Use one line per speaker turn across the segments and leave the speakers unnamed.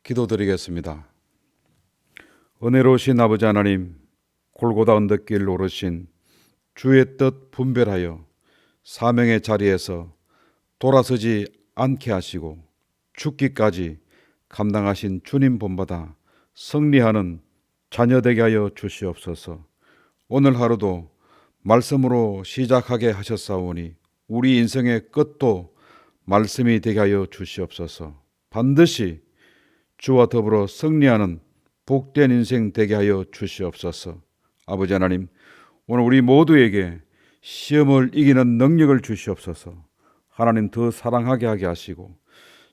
기도드리겠습니다. 은혜로우신 아버지 하나님, 골고다 언덕길 오르신 주의 뜻 분별하여 사명의 자리에서 돌아서지 않게 하시고 죽기까지 감당하신 주님 본받아 승리하는 자녀 되게 하여 주시옵소서. 오늘 하루도 말씀으로 시작하게 하셨사오니 우리 인생의 끝도 말씀이 되게 하여 주시옵소서. 반드시 주와 더불어 승리하는 복된 인생 되게 하여 주시옵소서. 아버지 하나님, 오늘 우리 모두에게 시험을 이기는 능력을 주시옵소서. 하나님 더 사랑하게 하게 하시고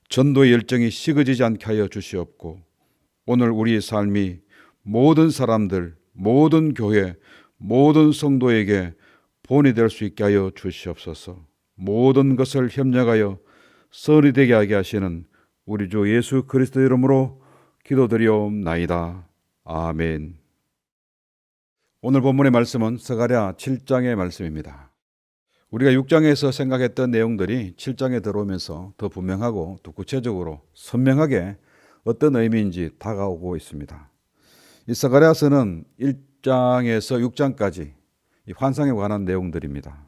전도의 열정이 식어지지 않게 하여 주시옵고, 오늘 우리의 삶이 모든 사람들, 모든 교회, 모든 성도에게 본이 될 수 있게 하여 주시옵소서. 모든 것을 협력하여 선이 되게 하게 하시는 우리 주 예수 그리스도 이름으로 기도드리옵나이다. 아멘. 오늘 본문의 말씀은 스가랴 7장의 말씀입니다. 우리가 6장에서 생각했던 내용들이 7장에 들어오면서 더 분명하고 더 구체적으로 선명하게 어떤 의미인지 다가오고 있습니다. 이 스가랴서는 1장에서 6장까지 이 환상에 관한 내용들입니다.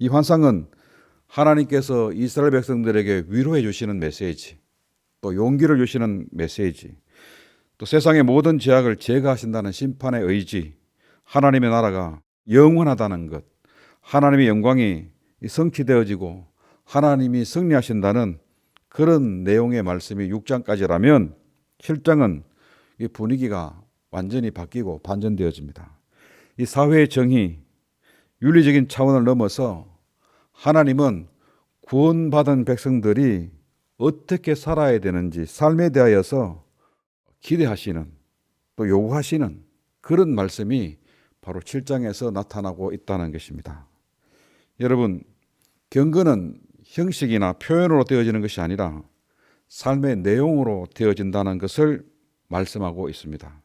이 환상은 하나님께서 이스라엘 백성들에게 위로해 주시는 메시지, 또 용기를 주시는 메시지, 또 세상의 모든 죄악을 제거하신다는 심판의 의지, 하나님의 나라가 영원하다는 것, 하나님의 영광이 성취되어지고 하나님이 승리하신다는 그런 내용의 말씀이 6장까지라면 7장은 이 분위기가 완전히 바뀌고 반전되어집니다. 이 사회의 정의, 윤리적인 차원을 넘어서 하나님은 구원받은 백성들이 어떻게 살아야 되는지 삶에 대하여서 기대하시는, 또 요구하시는 그런 말씀이 바로 7장에서 나타나고 있다는 것입니다. 여러분, 경건은 형식이나 표현으로 되어지는 것이 아니라 삶의 내용으로 되어진다는 것을 말씀하고 있습니다.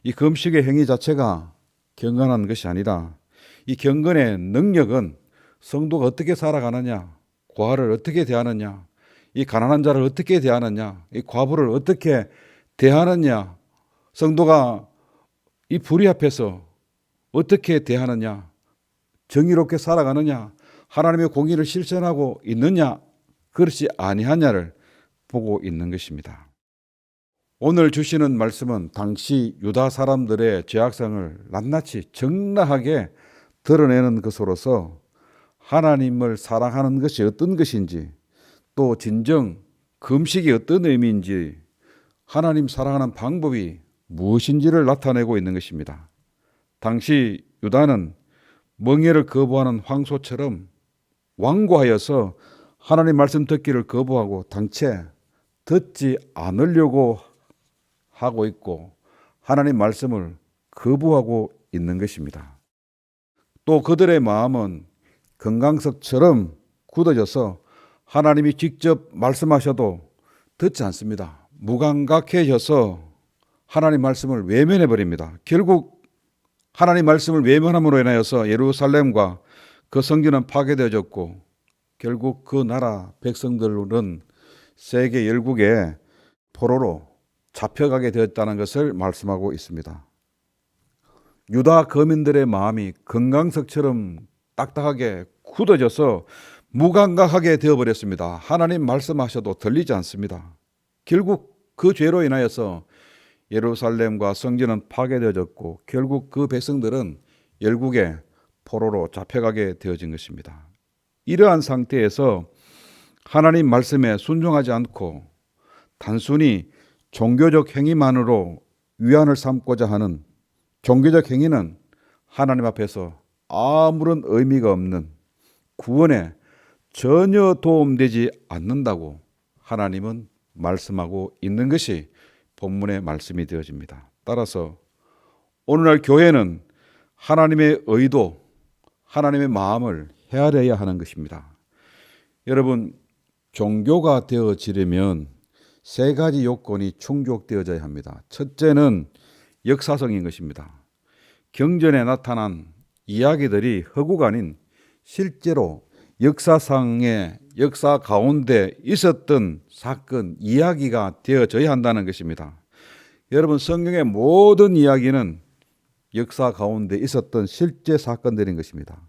이 금식의 행위 자체가 경건한 것이 아니라 이 경건의 능력은 성도가 어떻게 살아가느냐, 고아를 어떻게 대하느냐, 이 가난한 자를 어떻게 대하느냐, 이 과부를 어떻게 대하느냐, 성도가 이 불의 앞에서 어떻게 대하느냐, 정의롭게 살아가느냐, 하나님의 공의를 실천하고 있느냐, 그렇지 아니하냐를 보고 있는 것입니다. 오늘 주시는 말씀은 당시 유다 사람들의 죄악성을 낱낱이 적나하게 드러내는 것으로서 하나님을 사랑하는 것이 어떤 것인지, 또 진정 금식이 어떤 의미인지, 하나님 사랑하는 방법이 무엇인지를 나타내고 있는 것입니다. 당시 유다는 멍에를 거부하는 황소처럼 완고하여서 하나님 말씀 듣기를 거부하고 당체 듣지 않으려고 하고 있고 하나님 말씀을 거부하고 있는 것입니다. 또 그들의 마음은 금강석처럼 굳어져서 하나님이 직접 말씀하셔도 듣지 않습니다. 무감각해져서 하나님 말씀을 외면해 버립니다. 결국 하나님 말씀을 외면함으로 인하여서 예루살렘과 그 성전은 파괴되어졌고 결국 그 나라 백성들은 세계 열국의 포로로 잡혀가게 되었다는 것을 말씀하고 있습니다. 유다 거민들의 마음이 금강석처럼 딱딱하게 굳어져서 무감각하게 되어버렸습니다. 하나님 말씀하셔도 들리지 않습니다. 결국 그 죄로 인하여서 예루살렘과 성전은 파괴되어졌고 결국 그 백성들은 열국의 포로로 잡혀가게 되어진 것입니다. 이러한 상태에서 하나님 말씀에 순종하지 않고 단순히 종교적 행위만으로 위안을 삼고자 하는 종교적 행위는 하나님 앞에서 아무런 의미가 없는 구원에 전혀 도움되지 않는다고 하나님은 말씀하고 있는 것이 본문의 말씀이 되어집니다. 따라서 오늘날 교회는 하나님의 의도, 하나님의 마음을 헤아려야 하는 것입니다. 여러분, 종교가 되어지려면 세 가지 요건이 충족되어져야 합니다. 첫째는 역사성인 것입니다. 경전에 나타난 이야기들이 허구가 아닌 실제로 역사상의 역사 가운데 있었던 사건, 이야기가 되어져야 한다는 것입니다. 여러분, 성경의 모든 이야기는 역사 가운데 있었던 실제 사건들인 것입니다.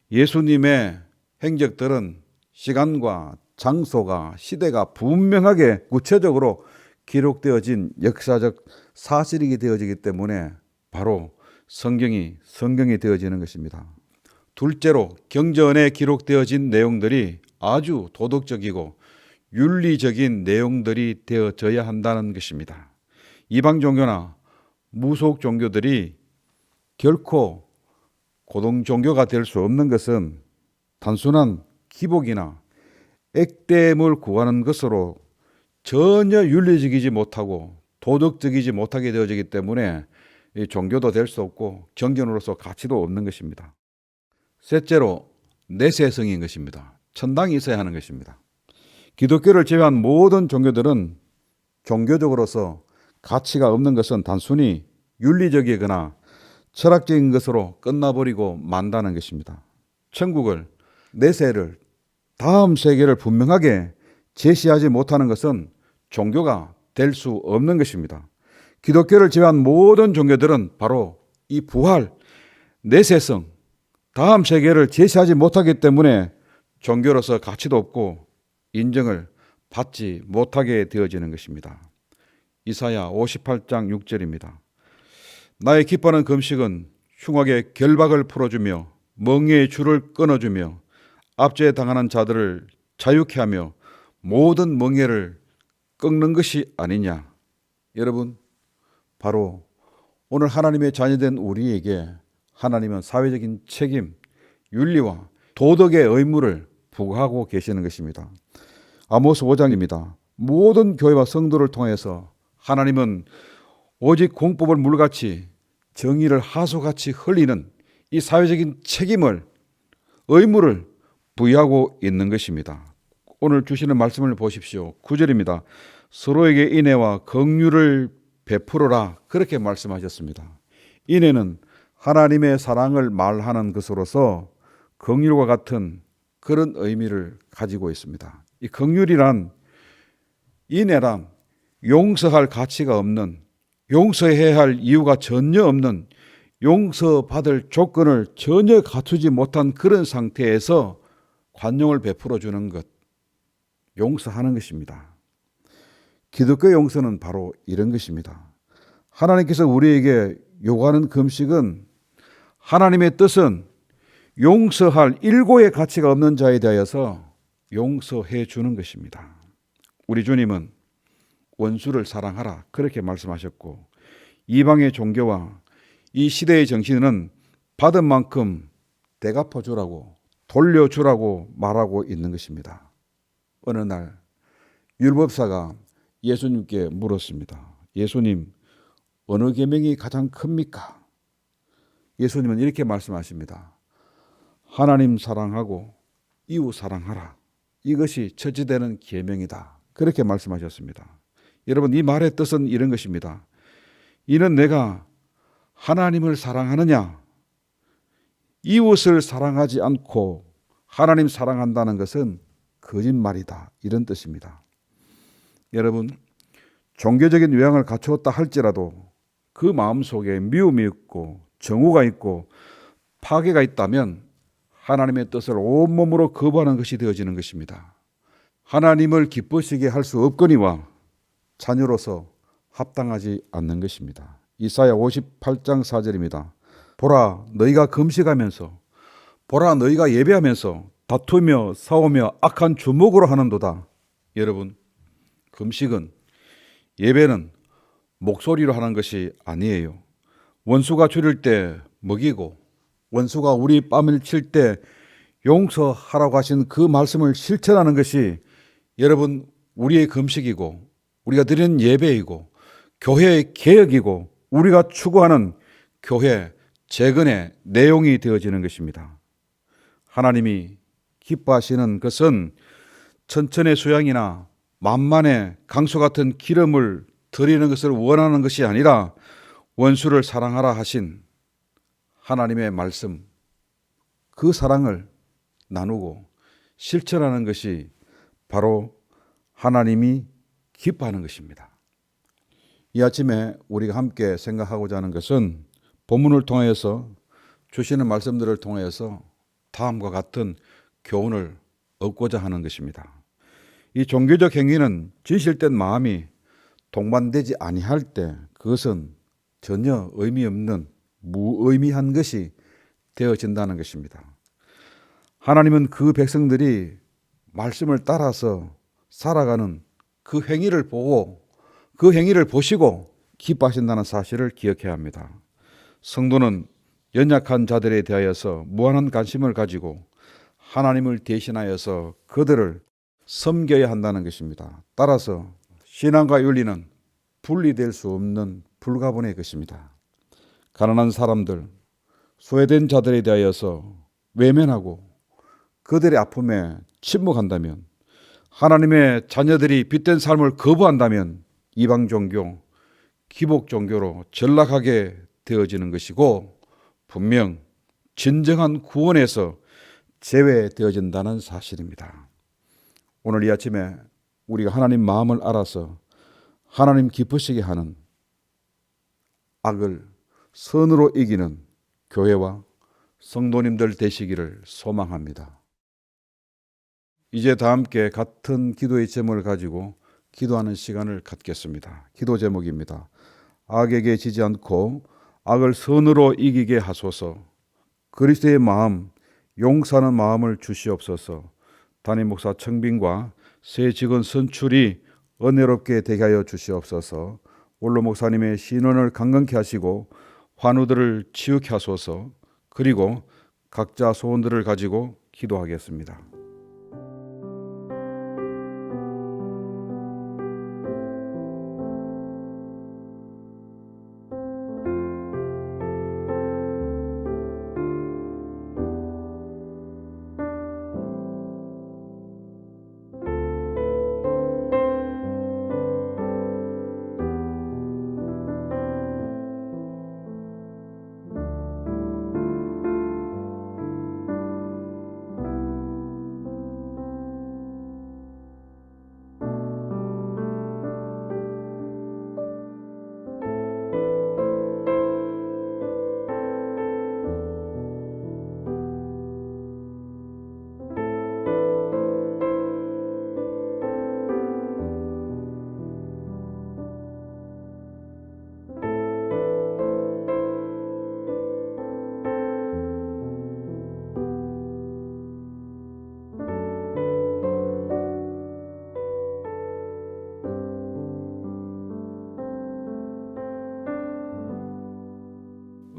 예수님의 행적들은 시간과 장소가, 시대가 분명하게 구체적으로 기록되어진 역사적 사실이 되어지기 때문에 바로 성경이 되어지는 것입니다. 둘째로, 경전에 기록되어진 내용들이 아주 도덕적이고 윤리적인 내용들이 되어져야 한다는 것입니다. 이방 종교나 무속 종교들이 결코 고등 종교가 될 수 없는 것은 단순한 기복이나 액땜을 구하는 것으로 전혀 윤리적이지 못하고 도덕적이지 못하게 되어지기 때문에 종교도 될 수 없고 경전으로서 가치도 없는 것입니다. 셋째로, 내세성인 것입니다. 천당이 있어야 하는 것입니다. 기독교를 제외한 모든 종교들은 종교적으로서 가치가 없는 것은 단순히 윤리적이거나 철학적인 것으로 끝나버리고 만다는 것입니다. 천국을, 내세를, 다음 세계를 분명하게 제시하지 못하는 것은 종교가 될 수 없는 것입니다. 기독교를 제외한 모든 종교들은 바로 이 부활, 내세성, 다음 세계를 제시하지 못하기 때문에 종교로서 가치도 없고 인정을 받지 못하게 되어지는 것입니다. 이사야 58장 6절입니다. 나의 기뻐하는 금식은 흉악의 결박을 풀어주며 멍에의 줄을 끊어주며 압제에 당하는 자들을 자유케 하며 모든 멍에를 꺾는 것이 아니냐. 여러분, 바로 오늘 하나님의 자녀된 우리에게 하나님은 사회적인 책임, 윤리와 도덕의 의무를 부과하고 계시는 것입니다. 아모스 5장입니다. 모든 교회와 성도를 통해서 하나님은 오직 공법을 물같이 정의를 하수같이 흘리는 이 사회적인 책임을, 의무를 부여하고 있는 것입니다. 오늘 주시는 말씀을 보십시오. 9절입니다. 서로에게 인애와 긍휼을 베풀어라, 그렇게 말씀하셨습니다. 인애는 하나님의 사랑을 말하는 것으로서 긍휼과 같은 그런 의미를 가지고 있습니다. 이 긍휼이란, 인애란 용서할 가치가 없는, 용서해야 할 이유가 전혀 없는, 용서받을 조건을 전혀 갖추지 못한 그런 상태에서 관용을 베풀어 주는 것, 용서하는 것입니다. 기독교 용서는 바로 이런 것입니다. 하나님께서 우리에게 요구하는 금식은, 하나님의 뜻은 용서할 일고의 가치가 없는 자에 대하여서 용서해 주는 것입니다. 우리 주님은 원수를 사랑하라, 그렇게 말씀하셨고, 이방의 종교와 이 시대의 정신은 받은 만큼 대갚아 주라고, 돌려주라고 말하고 있는 것입니다. 어느 날 율법사가 예수님께 물었습니다. 예수님, 어느 계명이 가장 큽니까? 예수님은 이렇게 말씀하십니다. 하나님 사랑하고 이웃 사랑하라. 이것이 첫째되는 계명이다. 그렇게 말씀하셨습니다. 여러분, 이 말의 뜻은 이런 것입니다. 이는 내가 하나님을 사랑하느냐, 이웃을 사랑하지 않고 하나님 사랑한다는 것은 거짓말이다, 이런 뜻입니다. 여러분, 종교적인 요양을 갖추었다 할지라도 그 마음속에 미움이 있고 정오가 있고 파괴가 있다면 하나님의 뜻을 온몸으로 거부하는 것이 되어지는 것입니다. 하나님을 기쁘시게 할 수 없거니와 자녀로서 합당하지 않는 것입니다. 이사야 58장 4절입니다. 보라, 너희가 금식하면서, 보라, 너희가 예배하면서 다투며 싸우며 악한 주먹으로 하는도다. 여러분, 금식은, 예배는 목소리로 하는 것이 아니에요. 원수가 줄일 때 먹이고, 원수가 우리 뺨을 칠 때 용서하라고 하신 그 말씀을 실천하는 것이 여러분, 우리의 금식이고, 우리가 드리는 예배이고, 교회의 개혁이고, 우리가 추구하는 교회 재건의 내용이 되어지는 것입니다. 하나님이 기뻐하시는 것은 천천의 수양이나 만만의 강수 같은 기름을 드리는 것을 원하는 것이 아니라 원수를 사랑하라 하신 하나님의 말씀, 그 사랑을 나누고 실천하는 것이 바로 하나님이 기뻐하는 것입니다. 이 아침에 우리가 함께 생각하고자 하는 것은 본문을 통해서 주시는 말씀들을 통해서 다음과 같은 교훈을 얻고자 하는 것입니다. 이 종교적 행위는 진실된 마음이 동반되지 아니할 때 그것은 전혀 의미 없는 무의미한 것이 되어진다는 것입니다. 하나님은 그 백성들이 말씀을 따라서 살아가는 그 행위를 보고 그 행위를 보시고 기뻐하신다는 사실을 기억해야 합니다. 성도는 연약한 자들에 대하여서 무한한 관심을 가지고 하나님을 대신하여서 그들을 섬겨야 한다는 것입니다. 따라서 신앙과 윤리는 분리될 수 없는 불가분의 것입니다. 가난한 사람들, 소외된 자들에 대하여서 외면하고 그들의 아픔에 침묵한다면, 하나님의 자녀들이 빛된 삶을 거부한다면 이방 종교, 기복 종교로 전락하게 되어지는 것이고 분명 진정한 구원에서 제외되어진다는 사실입니다. 오늘 이 아침에 우리가 하나님 마음을 알아서 하나님 기쁘시게 하는 악을 선으로 이기는 교회와 성도님들 되시기를 소망합니다. 이제 다 함께 같은 기도의 제목을 가지고 기도하는 시간을 갖겠습니다. 기도 제목입니다. 악에게 지지 않고 악을 선으로 이기게 하소서. 그리스도의 마음, 용서하는 마음을 주시옵소서. 담임 목사 청빙과 새 직원 선출이 은혜롭게 되게 하여 주시옵소서. 원로 목사님의 신원을 강건케 하시고 환우들을 치유케 하소서. 그리고 각자 소원들을 가지고 기도하겠습니다.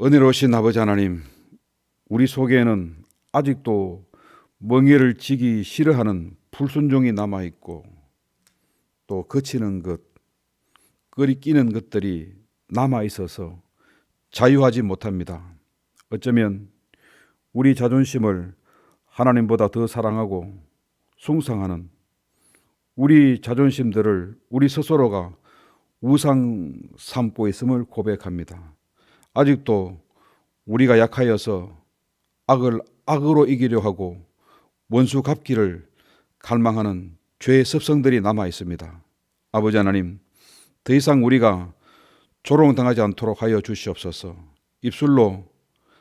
은혜로우신 아버지 하나님, 우리 속에는 아직도 멍에를 지기 싫어하는 불순종이 남아있고 또 거치는 것, 끓이끼는 것들이 남아있어서 자유하지 못합니다. 어쩌면 우리 자존심을 하나님보다 더 사랑하고 숭상하는 우리 자존심들을 우리 스스로가 우상 삼고 있음을 고백합니다. 아직도 우리가 약하여서 악을 악으로 이기려 하고 원수 갚기를 갈망하는 죄의 습성들이 남아 있습니다. 아버지 하나님, 더 이상 우리가 조롱당하지 않도록 하여 주시옵소서. 입술로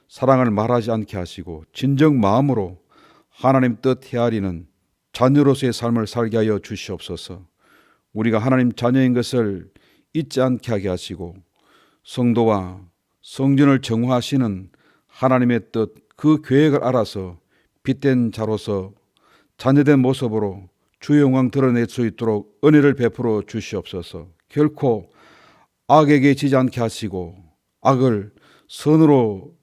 사랑을 말하지 않게 하시고 진정 마음으로 하나님 뜻 헤아리는 자녀로서의 삶을 살게 하여 주시옵소서. 우리가 하나님 자녀인 것을 잊지 않게 하게 하시고 성도와 성전을 정화하시는 하나님의 뜻, 그 계획을 알아서 빛된 자로서 자녀된 모습으로 주의 영광 드러낼 수 있도록 은혜를 베풀어 주시옵소서. 결코 악에게 지지 않게 하시고 악을 선으로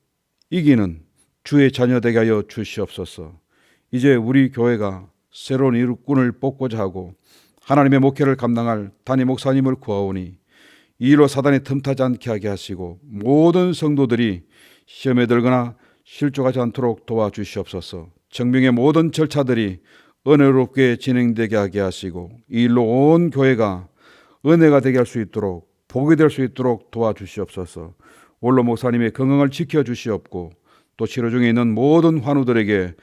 이기는 주의 자녀 되게 하여 주시옵소서. 이제 우리 교회가 새로운 일꾼을 뽑고자 하고 하나님의 목회를 감당할 담임 목사님을 구하오니 이 일로 사단이 틈타지 않게 하게 하시고 모든 성도들이 시험에 들거나 실족하지 않도록 도와주시옵소서. 정명의 모든 절차들이 은혜롭게 진행되게 하게 하시고 이 일로 온 교회가 은혜가 되게 할 수 있도록 복이 될 수 있도록 도와주시옵소서. 원로 목사님의 건강을 지켜주시옵고 또 치료 중에 있는 모든 환우들에게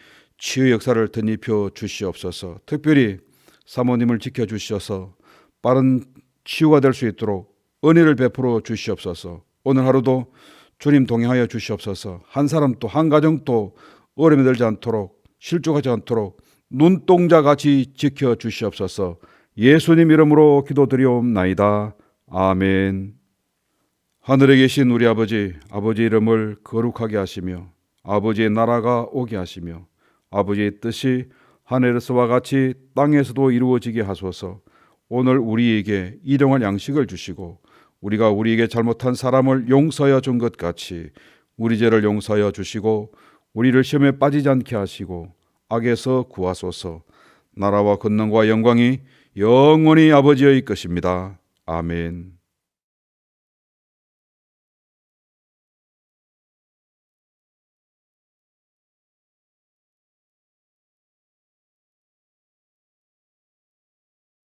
치유 역사를 덧입혀 주시옵소서. 특별히 사모님을 지켜주셔서 빠른 치유가 될 수 있도록 은혜를 베풀어 주시옵소서. 오늘 하루도 주님 동행하여 주시옵소서. 한 사람 또 한 가정 또 어려움에 들지 않도록 실족하지 않도록 눈동자같이 지켜 주시옵소서. 예수님 이름으로 기도드리옵나이다. 아멘. 하늘에 계신 우리 아버지, 아버지 이름을 거룩하게 하시며 아버지의 나라가 오게 하시며 아버지의 뜻이 하늘에서와 같이 땅에서도 이루어지게 하소서. 오늘 우리에게 일용할 양식을 주시고 우리가 우리에게 잘못한 사람을 용서하여 준 것 같이 우리 죄를 용서하여 주시고 우리를 시험에 빠지지 않게 하시고 악에서 구하소서. 나라와 권능과 영광이 영원히 아버지의 것입니다. 아멘.